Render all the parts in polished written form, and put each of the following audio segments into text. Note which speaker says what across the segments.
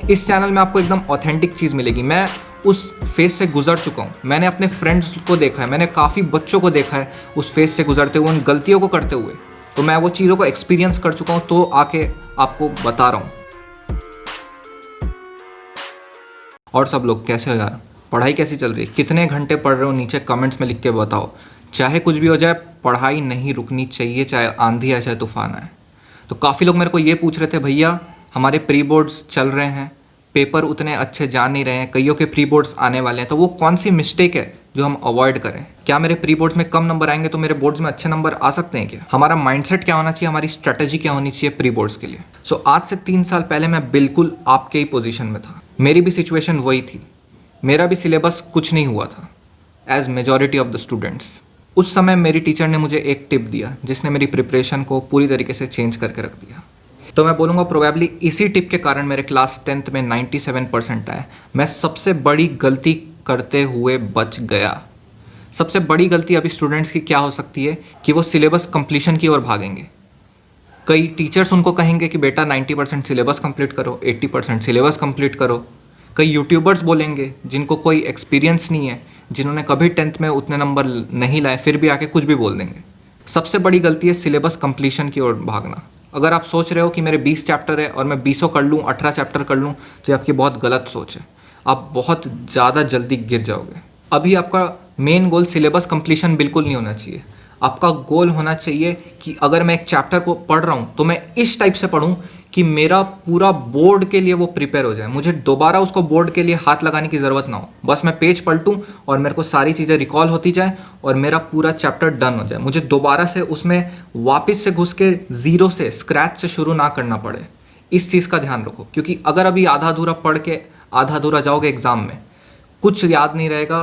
Speaker 1: इस चैनल में आपको एकदम ऑथेंटिक चीज़ मिलेगी। मैं उस फेज से गुजर चुका हूँ, मैंने अपने फ्रेंड्स को देखा है, मैंने काफ़ी बच्चों को देखा है उस फेज से गुजरते हुए, उन गलतियों को करते हुए। तो मैं वो चीज़ों को एक्सपीरियंस कर चुका हूँ, तो आके आपको बता रहा हूँ। और सब लोग कैसे हो यार, पढ़ाई कैसी चल रही है, कितने घंटे पढ़ रहे हो, नीचे कमेंट्स में लिख के बताओ। चाहे कुछ भी हो जाए, पढ़ाई नहीं रुकनी चाहिए, चाहे आंधी आए चाहे तूफान आए। तो काफ़ी लोग मेरे को ये पूछ रहे थे, भैया हमारे प्री बोर्ड्स चल रहे हैं, पेपर उतने अच्छे जा नहीं रहे हैं, कईयों के प्री बोर्ड्स आने वाले हैं, तो वो कौन सी मिस्टेक है जो हम अवॉइड करें? क्या मेरे प्री बोर्ड्स में कम नंबर आएंगे तो मेरे बोर्ड्स में अच्छे नंबर आ सकते हैं क्या? हमारा माइंडसेट क्या होना चाहिए, हमारी स्ट्रेटेजी क्या होनी चाहिए प्री बोर्ड्स के लिए? सो आज से 3 साल पहले मैं बिल्कुल आपके ही पोजीशन में था, मेरी भी सिचुएशन वही थी, मेरा भी सिलेबस कुछ नहीं हुआ था as majority of the students. उस समय मेरी टीचर ने मुझे एक टिप दिया जिसने मेरी प्रिपरेशन को पूरी तरीके से चेंज करके रख दिया। तो मैं बोलूँगा प्रोबेबली इसी टिप के कारण मेरे क्लास 10th में 97% आए। मैं सबसे बड़ी गलती करते हुए बच गया। सबसे बड़ी गलती अभी स्टूडेंट्स की क्या हो सकती है कि वो सिलेबस कंप्लीशन की ओर भागेंगे। कई टीचर्स उनको कहेंगे कि बेटा 90% सिलेबस कंप्लीट करो, 80% सिलेबस कंप्लीट करो। कई यूट्यूबर्स बोलेंगे जिनको कोई एक्सपीरियंस नहीं है, जिन्होंने कभी 10th में उतने नंबर नहीं लाए, फिर भी आके कुछ भी बोल देंगे। सबसे बड़ी गलती है सिलेबस कंप्लीशन की ओर भागना। अगर आप सोच रहे हो कि मेरे 20 चैप्टर है और मैं 20 कर लूँ, 18 चैप्टर कर लूँ, तो ये आपकी बहुत गलत सोच है। आप बहुत ज़्यादा जल्दी गिर जाओगे। अभी आपका मेन गोल सिलेबस कंप्लीशन बिल्कुल नहीं होना चाहिए। आपका गोल होना चाहिए कि अगर मैं एक चैप्टर को पढ़ रहा हूँ तो मैं इस टाइप से पढूं कि मेरा पूरा बोर्ड के लिए वो प्रिपेयर हो जाए, मुझे दोबारा उसको बोर्ड के लिए हाथ लगाने की ज़रूरत ना हो। बस मैं पेज पलटूं और मेरे को सारी चीज़ें रिकॉल होती जाए और मेरा पूरा चैप्टर डन हो जाए, मुझे दोबारा से उसमें वापस से घुस के ज़ीरो से, स्क्रैच से शुरू ना करना पड़े। इस चीज़ का ध्यान रखो, क्योंकि अगर अभी आधा अधूरा पढ़ के आधा अधूरा जाओगे एग्ज़ाम में, कुछ याद नहीं रहेगा,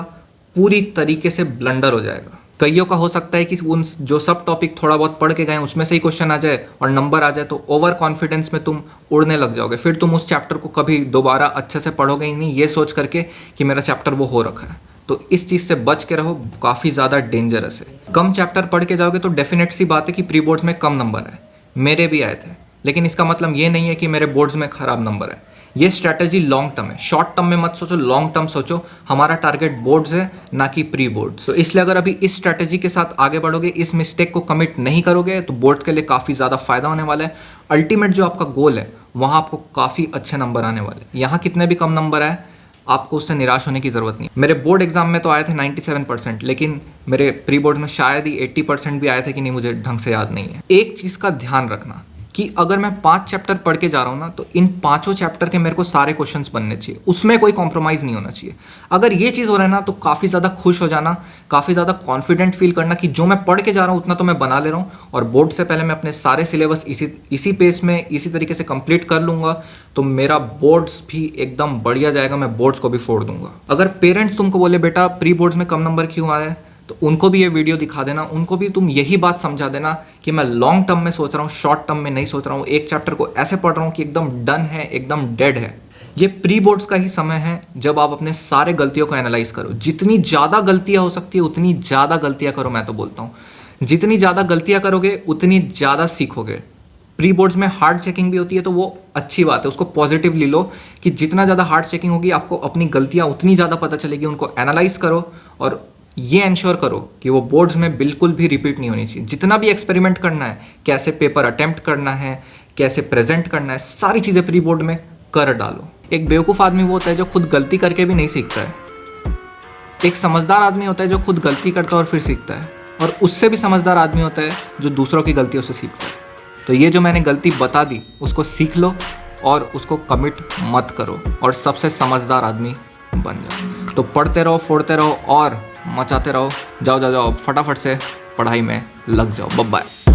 Speaker 1: पूरी तरीके से ब्लंडर हो जाएगा। कईयों का हो सकता है कि उन जो सब टॉपिक थोड़ा बहुत पढ़ के गए उसमें से ही क्वेश्चन आ जाए और नंबर आ जाए, तो ओवर कॉन्फिडेंस में तुम उड़ने लग जाओगे। फिर तुम उस चैप्टर को कभी दोबारा अच्छे से पढ़ोगे ही नहीं, ये सोच करके कि मेरा चैप्टर वो हो रखा है। तो इस चीज़ से बच के रहो, काफ़ी ज़्यादा डेंजरस है। कम चैप्टर पढ़ के जाओगे तो डेफिनेट सी बात है कि प्री बोर्ड्स में कम नंबर है, मेरे भी आए थे, लेकिन इसका मतलब ये नहीं है कि मेरे बोर्ड्स में ख़राब नंबर है। ये स्ट्रैटेजी लॉन्ग टर्म है, शॉर्ट टर्म में मत सोचो, लॉन्ग टर्म सोचो। हमारा टारगेट बोर्ड्स है, ना कि प्री बोर्ड्स। तो इसलिए अगर अभी इस स्ट्रैटेजी के साथ आगे बढ़ोगे, इस मिस्टेक को कमिट नहीं करोगे, तो बोर्ड्स के लिए काफ़ी ज़्यादा फायदा होने वाला है। अल्टीमेट जो आपका गोल है वहाँ आपको काफ़ी अच्छे नंबर आने वाले हैं। यहाँ कितने भी कम नंबर आए, आपको उससे निराश होने की ज़रूरत नहीं। मेरे बोर्ड एग्जाम में तो आए थे 97%, लेकिन मेरे प्री बोर्ड में शायद ही 80% भी आए थे कि नहीं, मुझे ढंग से याद नहीं है। एक चीज़ का ध्यान रखना कि अगर मैं 5 चैप्टर पढ़ के जा रहा हूँ ना, तो इन 5 चैप्टर के मेरे को सारे क्वेश्चंस बनने चाहिए, उसमें कोई कॉम्प्रोमाइज़ नहीं होना चाहिए। अगर ये चीज़ हो रहा है ना, तो काफ़ी ज़्यादा खुश हो जाना, काफ़ी ज़्यादा कॉन्फिडेंट फील करना कि जो मैं पढ़ के जा रहा हूँ उतना तो मैं बना ले रहा हूँ, और बोर्ड से पहले मैं अपने सारे सिलेबस इसी पेस में इसी तरीके से कंप्लीट कर लूँगा, तो मेरा बोर्ड्स भी एकदम बढ़िया जाएगा, मैं बोर्ड्स को भी फोड़ दूंगा। अगर पेरेंट्स तुमको बोले बेटा प्री बोर्ड्स में कम नंबर क्यों आ रहा है, तो उनको भी ये वीडियो दिखा देना, उनको भी तुम यही बात समझा देना कि मैं लॉन्ग टर्म में सोच रहा हूँ, शॉर्ट टर्म में नहीं सोच रहा हूँ। एक चैप्टर को ऐसे पढ़ रहा हूँ कि एकदम डन है, एकदम डेड है। ये प्री बोर्ड्स का ही समय है जब आप अपने सारे गलतियों को एनालाइज करो। जितनी ज़्यादा गलतियाँ हो सकती है उतनी ज़्यादा गलतियाँ करो। मैं तो बोलता हूँ जितनी ज़्यादा गलतियाँ करोगे उतनी ज़्यादा सीखोगे। प्री बोर्ड्स में हार्ड चेकिंग भी होती है, तो वो अच्छी बात है, उसको पॉजिटिवली लो कि जितना ज़्यादा हार्ड चेकिंग होगी आपको अपनी गलतियाँ उतनी ज़्यादा पता चलेगी। उनको एनालाइज करो और ये इंश्योर करो कि वो बोर्ड्स में बिल्कुल भी रिपीट नहीं होनी चाहिए। जितना भी एक्सपेरिमेंट करना है, कैसे पेपर अटेम्प्ट करना है, कैसे प्रेजेंट करना है, सारी चीज़ें प्री बोर्ड में कर डालो। एक बेवकूफ़ आदमी वो होता है जो खुद गलती करके भी नहीं सीखता है। एक समझदार आदमी होता है जो खुद गलती करता है और फिर सीखता है, और उससे भी समझदार आदमी होता है जो दूसरों की गलतियों से सीखता है। तो ये जो मैंने गलती बता दी उसको सीख लो और उसको कमिट मत करो, और सबसे समझदार आदमी बन जाओ। तो पढ़ते रहो, फोड़ते रहो और मचाते रहो। जाओ जाओ जाओ, फटाफट से पढ़ाई में लग जाओ। Bye bye.